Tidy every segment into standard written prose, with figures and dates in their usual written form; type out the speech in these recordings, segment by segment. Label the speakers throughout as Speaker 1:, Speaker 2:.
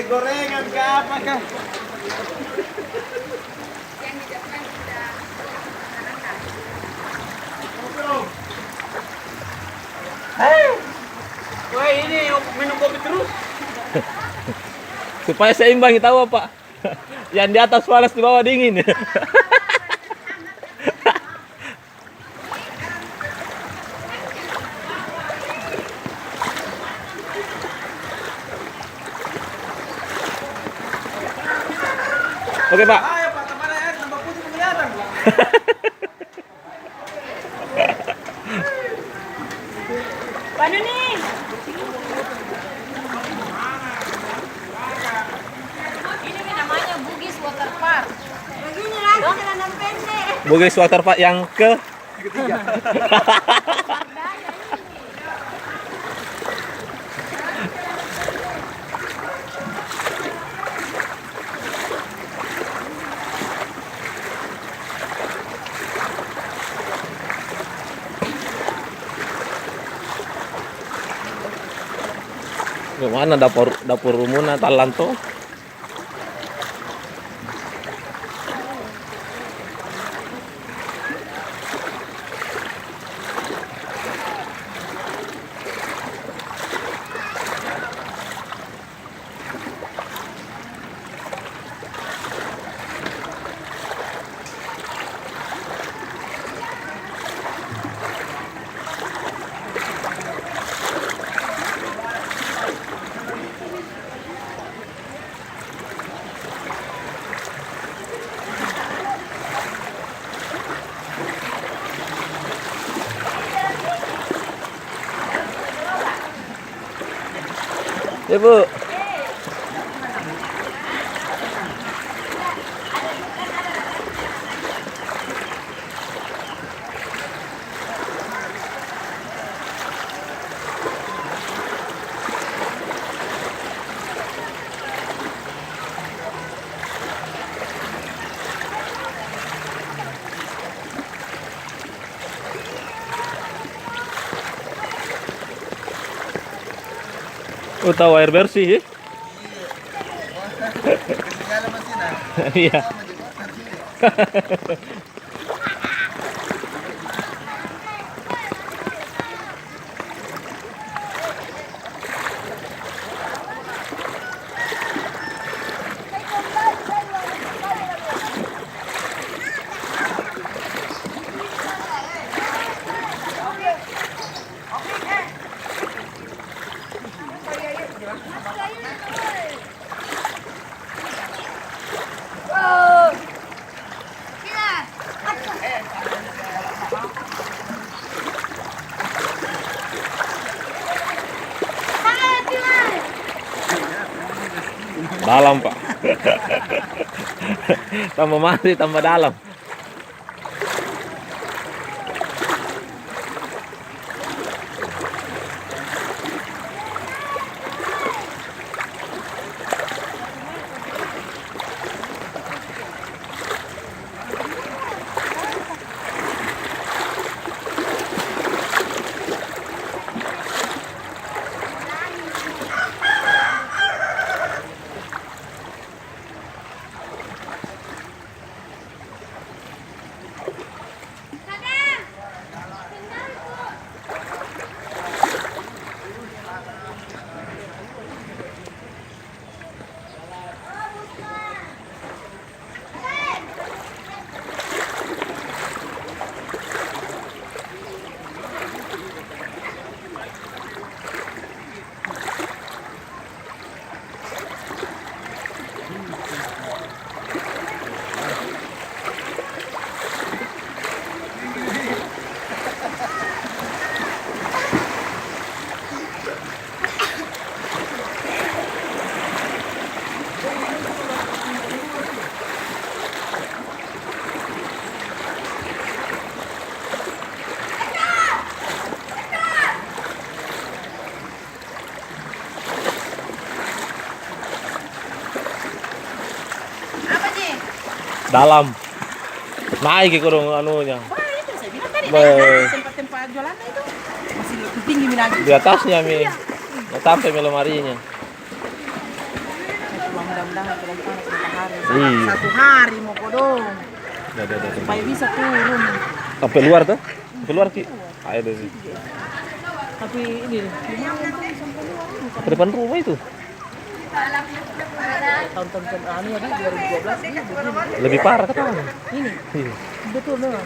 Speaker 1: gorengan ke apa kah?
Speaker 2: Yang di depan sudah makan.
Speaker 1: Woi ini minum kopi terus.
Speaker 3: Supaya seimbang kita tahu Pak. Yang di atas panas di bawah dingin. Oke Pak.
Speaker 1: Ayo Pak, kemana ya? Tambah putih kelihatan.
Speaker 2: Panu nih? Ini namanya Bugis Water Park. Begini lagi celana pendek.
Speaker 3: Bugis Water Park yang ke
Speaker 1: Ketiga.
Speaker 3: Gimana dapur umum Talanto? Ya Bu. Oh, tahu air bersih ya?
Speaker 1: Ketinggalan mesin ah.
Speaker 3: Iya. Dalam Pak. Tambah mati tambah dalam. Dalam. Naik ke kurung anunya.
Speaker 2: Wah, itu saya bilang tadi
Speaker 3: Baik.
Speaker 2: tempat-tempat jualannya itu masih lebih tinggi lagi.
Speaker 3: Di atasnya Mi. Nggak sampai melemarinya.
Speaker 2: mudah-mudahan terlalu panas matahari.
Speaker 3: Iya.
Speaker 2: Satu hari mau kodong
Speaker 3: Udah.
Speaker 2: supaya bisa turun.
Speaker 3: Sampai luar tuh? Sampai luar Ki. Ayo deh.
Speaker 2: Tapi ini lumayan tuh sampai luar.
Speaker 3: Ke depan rumah itu.
Speaker 2: Tahun-tahun anu ya kan 2012 ini begini.
Speaker 3: Lebih parah katanya.
Speaker 2: Ini
Speaker 3: Iya.
Speaker 2: betul memang.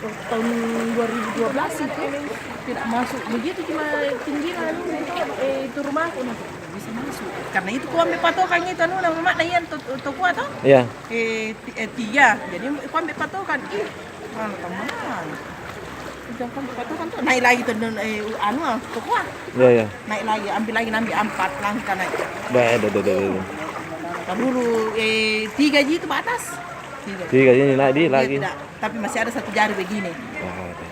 Speaker 2: Tahun 2012 itu tidak masuk begitu, cuma pinggiran itu rumahku nanti bisa masuk karena itu ku ambil patokan itu anu nama mak nayan toko atau
Speaker 3: Iya.
Speaker 2: 3 jadi ku ambil patokan mana teman jangan ambil patokan tuh naik lagi tuh anu toko
Speaker 3: Iya.
Speaker 2: naik lagi ambil 4 langkah naik
Speaker 3: Udah.
Speaker 2: nah dulu 3 G itu batas 3
Speaker 3: Tiga ini lagi lagi.
Speaker 2: tidak, tapi masih ada 1 jari begini.
Speaker 3: Oh, oke.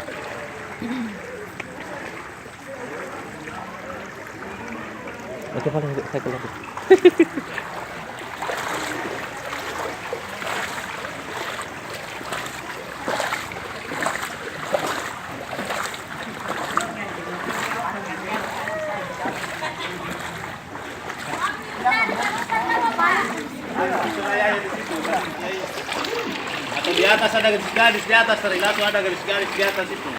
Speaker 3: Oke, paling saya keluar.
Speaker 1: Atau di atas ada garis-garis di atas, terlihat ada garis-garis di atas itu.